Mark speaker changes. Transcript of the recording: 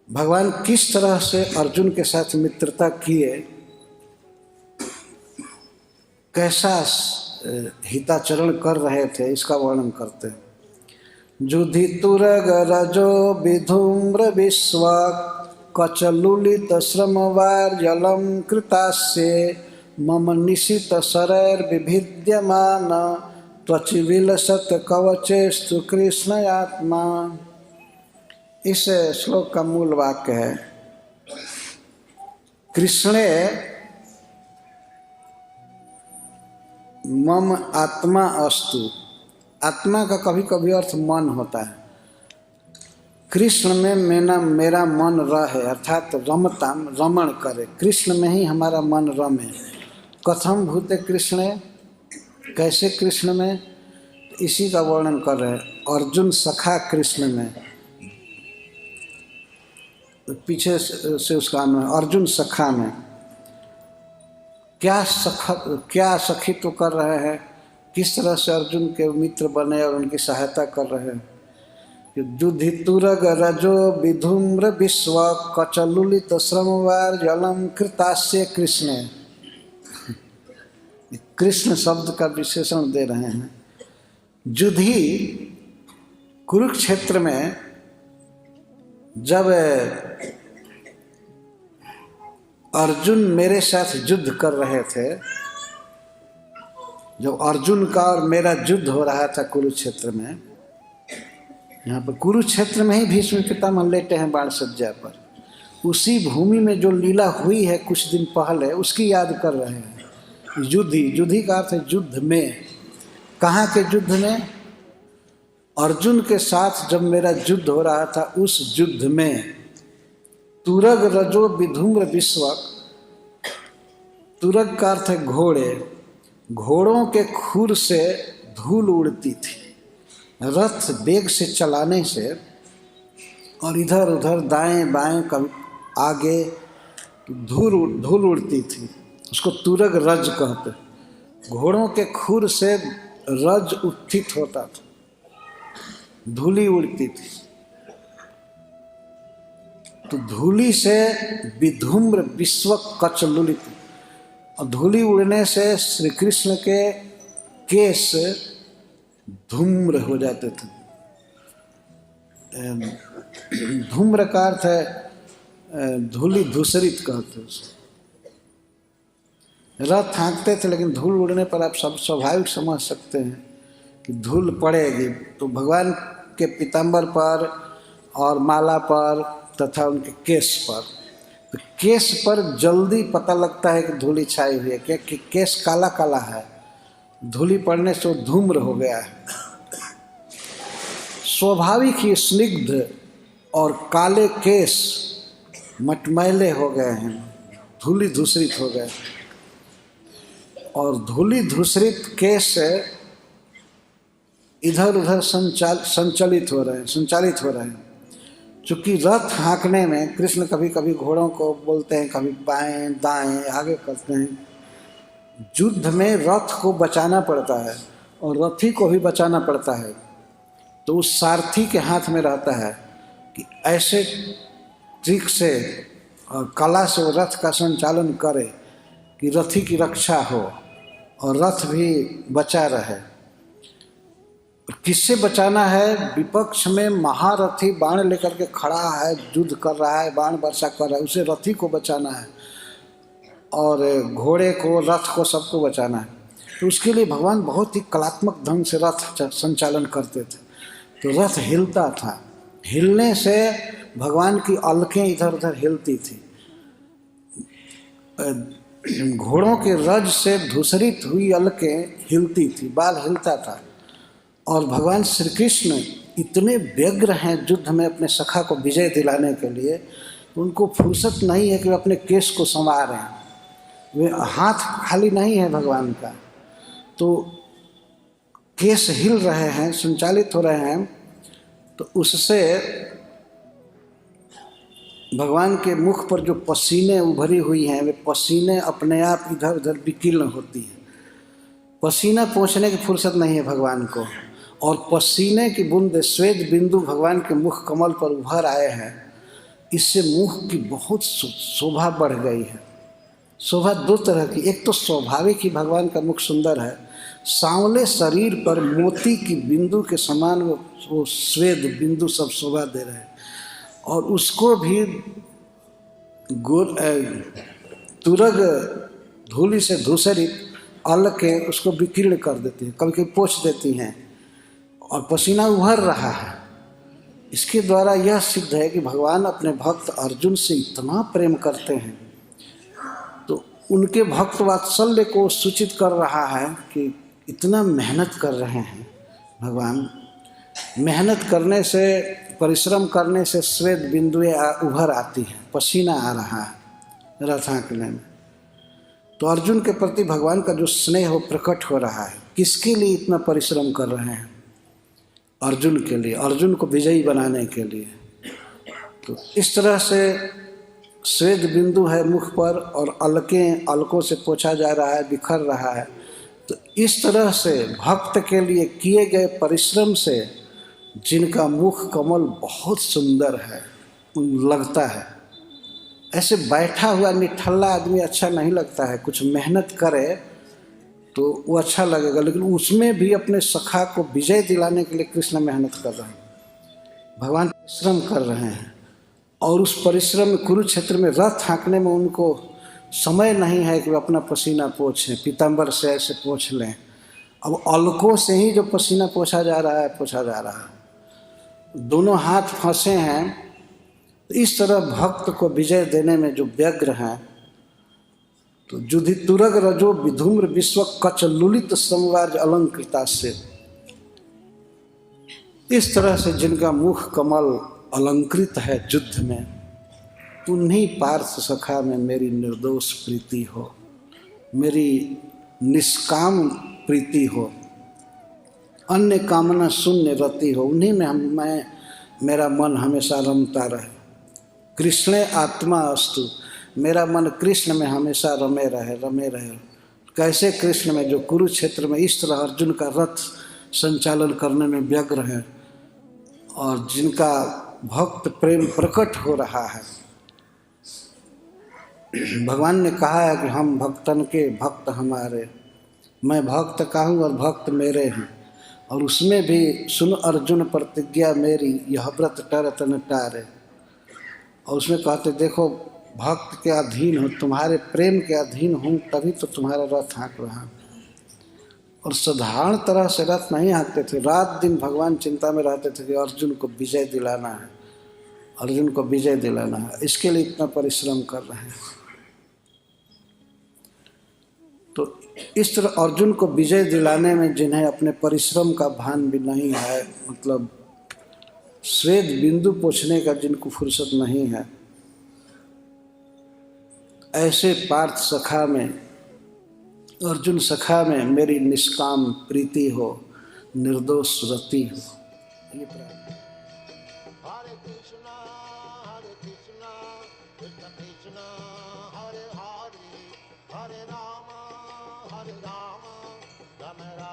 Speaker 1: भगवान किस तरह से अर्जुन के साथ मित्रता किए, कैसा हिताचरण कर रहे थे, इसका वर्णन करते हैं। जुधि तुरग रजो विधूम्र विश्व कचलुलित श्रमवार जलम कृतास्य मम निशित शरैर विभिद्यमान त्वचिविलसत कवचेस्तु कृष्ण आत्मा। इस श्लोक का मूल वाक्य है, कृष्णे मम आत्मा अस्तु। आत्मा का कभी कभी अर्थ मन होता है। कृष्ण में मेरा मन रहे, अर्थात रमताम, रमण करे, कृष्ण में ही हमारा मन रमे। कथम भूते कृष्ण, कैसे कृष्ण में, इसी का वर्णन कर रहे हैं। अर्जुन सखा कृष्ण में, पीछे से उसका अर्जुन सखा में क्या सखित्व कर रहे हैं, किस तरह से अर्जुन के मित्र बने और उनकी सहायता कर रहे हैं। युद्धि तुरग रजो विधूम्र विश्व कचलुलित श्रमवार जलम कृतास्य कृष्ण। कृष्ण शब्द का विशेषण दे रहे हैं। युद्धि कुरुक्षेत्र में जब अर्जुन मेरे साथ युद्ध कर रहे थे, जब अर्जुन का और मेरा युद्ध हो रहा था कुरुक्षेत्र में, यहाँ पर कुरुक्षेत्र में ही भीष्म पितामह लेटे हैं बाण सज्जा पर, उसी भूमि में जो लीला हुई है कुछ दिन पहले, उसकी याद कर रहे हैं। युद्धि का अर्थ है युद्ध में। कहाँ के युद्ध में? अर्जुन के साथ जब मेरा युद्ध हो रहा था उस युद्ध में। तुरग रजो विधूम्र विश्वक, तुरग का अर्थ है घोड़े। घोड़ों के खुर से धूल उड़ती थी, रथ वेग से चलाने से, और इधर उधर दाएं बाएं कभी आगे धूल उड़ती थी, उसको तुरग रज कहते। घोड़ों के खुर से रज उत्थित होता था, धूली उड़ती थी। तो धूली से विधूम्र विश्व कचलुलित, और धूली उड़ने से श्री कृष्ण के केश धूम्र हो जाते थे। धूम्र का अर्थ है धूली धूसरित कहते हैं। रथ हाँकते थे, लेकिन धूल उड़ने पर आप सब स्वाभाविक समझ सकते हैं कि धूल पड़ेगी। तो भगवान के पीताम्बर पर और माला पर तथा उनके केश पर, तो केश पर जल्दी पता लगता है कि धूली छाई हुई है, क्योंकि केश काला काला है, धूली पड़ने से वो धूम्र हो गया है। स्वाभाविक ही स्निग्ध और काले केश मटमैले हो गए हैं, धूली धूसरित हो गए, और धूली धूसरित केश इधर उधर संचालित हो रहे हैं। चूँकि रथ हाँकने में कृष्ण कभी कभी घोड़ों को बोलते हैं, कभी बाएं दाएं आगे करते हैं। युद्ध में रथ को बचाना पड़ता है और रथी को भी बचाना पड़ता है। तो उस सारथी के हाथ में रहता है कि ऐसे ट्रिक से और कला से वो रथ का संचालन करे कि रथी की रक्षा हो और रथ भी बचा रहे। किससे बचाना है? विपक्ष में महारथी बाण लेकर के खड़ा है, युद्ध कर रहा है, बाण वर्षा कर रहा है, उसे रथी को बचाना है, और घोड़े को, रथ को, सबको बचाना है। तो उसके लिए भगवान बहुत ही कलात्मक ढंग से रथ संचालन करते थे। तो रथ हिलता था, हिलने से भगवान की अलकें इधर उधर हिलती थी। घोड़ों के रज से धूसरित हुई अलकें हिलती थी, बाल हिलता था। और भगवान श्री कृष्ण इतने व्यग्र हैं युद्ध में अपने सखा को विजय दिलाने के लिए, उनको फुर्सत नहीं है कि वे अपने केश को संवारें। वे हाथ खाली नहीं है भगवान का, तो केश हिल रहे हैं, संचालित हो रहे हैं। तो उससे भगवान के मुख पर जो पसीने उभरी हुई हैं, वे पसीने अपने आप इधर उधर विकीर्ण होती हैं। पसीना पोंछने की फुर्सत नहीं है भगवान को, और पसीने की बूंद श्वेत बिंदु भगवान के मुख कमल पर उभर आए हैं। इससे मुख की बहुत शोभा बढ़ गई है। शोभा दो तरह की, एक तो स्वाभाविक ही भगवान का मुख सुंदर है, सांवले शरीर पर मोती की बिंदु के समान वो श्वेत बिंदु सब शोभा दे रहे हैं, और उसको भी तुरग धूलि से धूसरित अलग के उसको विकीर्ण कर देती है, कभी कभी पोंछ देती हैं, और पसीना उभर रहा है। इसके द्वारा यह सिद्ध है कि भगवान अपने भक्त अर्जुन से इतना प्रेम करते हैं, तो उनके भक्त वात्सल्य को सूचित कर रहा है कि इतना मेहनत कर रहे हैं भगवान। मेहनत करने से, परिश्रम करने से श्वेत बिंदुएं उभर आती हैं, पसीना आ रहा है रथ हाँकने में। तो अर्जुन के प्रति भगवान का जो स्नेह हो प्रकट हो रहा है। किसके लिए इतना परिश्रम कर रहे हैं? अर्जुन के लिए, अर्जुन को विजयी बनाने के लिए। तो इस तरह से श्वेत बिंदु है मुख पर, और अलकों से पोंछा जा रहा है, बिखर रहा है। तो इस तरह से भक्त के लिए किए गए परिश्रम से जिनका मुख कमल बहुत सुंदर है लगता है। ऐसे बैठा हुआ निठल्ला आदमी अच्छा नहीं लगता है, कुछ मेहनत करे तो वो अच्छा लगेगा, लेकिन उसमें भी अपने सखा को विजय दिलाने के लिए कृष्ण मेहनत कर रहे हैं, भगवान परिश्रम कर रहे हैं। और उस परिश्रम में कुरुक्षेत्र में रथ हाँकने में उनको समय नहीं है कि वे अपना पसीना पोंछें, पीताम्बर से ऐसे पोंछ लें। अब अलकों से ही जो पसीना पोंछा जा रहा है, दोनों हाथ फंसे हैं। इस तरह भक्त को विजय देने में जो व्यग्र हैं, तो जुधि तुरग रजो विधूम्र विश्व कच लुलित संवार्य अलंकृता से, इस तरह से जिनका मुख कमल अलंकृत है युद्ध में, उन्हीं पार्थ सखा में मेरी निर्दोष प्रीति हो, मेरी निष्काम प्रीति हो, अन्य कामना शून्य रति हो, उन्हीं में मेरा मन हमेशा रमता रहे। कृष्णे आत्मा अस्तु, मेरा मन कृष्ण में हमेशा रमे रहे। कैसे कृष्ण में? जो कुरुक्षेत्र में इस तरह अर्जुन का रथ संचालन करने में व्यग्र है, और जिनका भक्त प्रेम प्रकट हो रहा है। भगवान ने कहा है कि हम भक्तन के भक्त हमारे, मैं भक्त का हूँ और भक्त मेरे हैं। और उसमें भी सुन अर्जुन प्रतिज्ञा मेरी, यह व्रत टरत न टारे। और उसमें कहते देखो भक्त के अधीन हो, तुम्हारे प्रेम के अधीन हूँ, तभी तो तुम्हारा रथ हाँक रहा हूँ। और साधारण तरह से रथ नहीं हाँकते थे, रात दिन भगवान चिंता में रहते थे कि अर्जुन को विजय दिलाना है, अर्जुन को विजय दिलाना है, इसके लिए इतना परिश्रम कर रहे हैं। तो इस तरह अर्जुन को विजय दिलाने में जिन्हें अपने परिश्रम का भान भी नहीं है, मतलब श्वेत बिंदु पोंछने का जिनको फुर्सत नहीं है, ऐसे पार्थ सखा में, अर्जुन सखा में मेरी निष्काम प्रीति हो, निर्दोष रति हो। ये प्रार्थना। हरे कृष्णा कृष्ण कृष्ण हरे हरे, हरे राम राम राम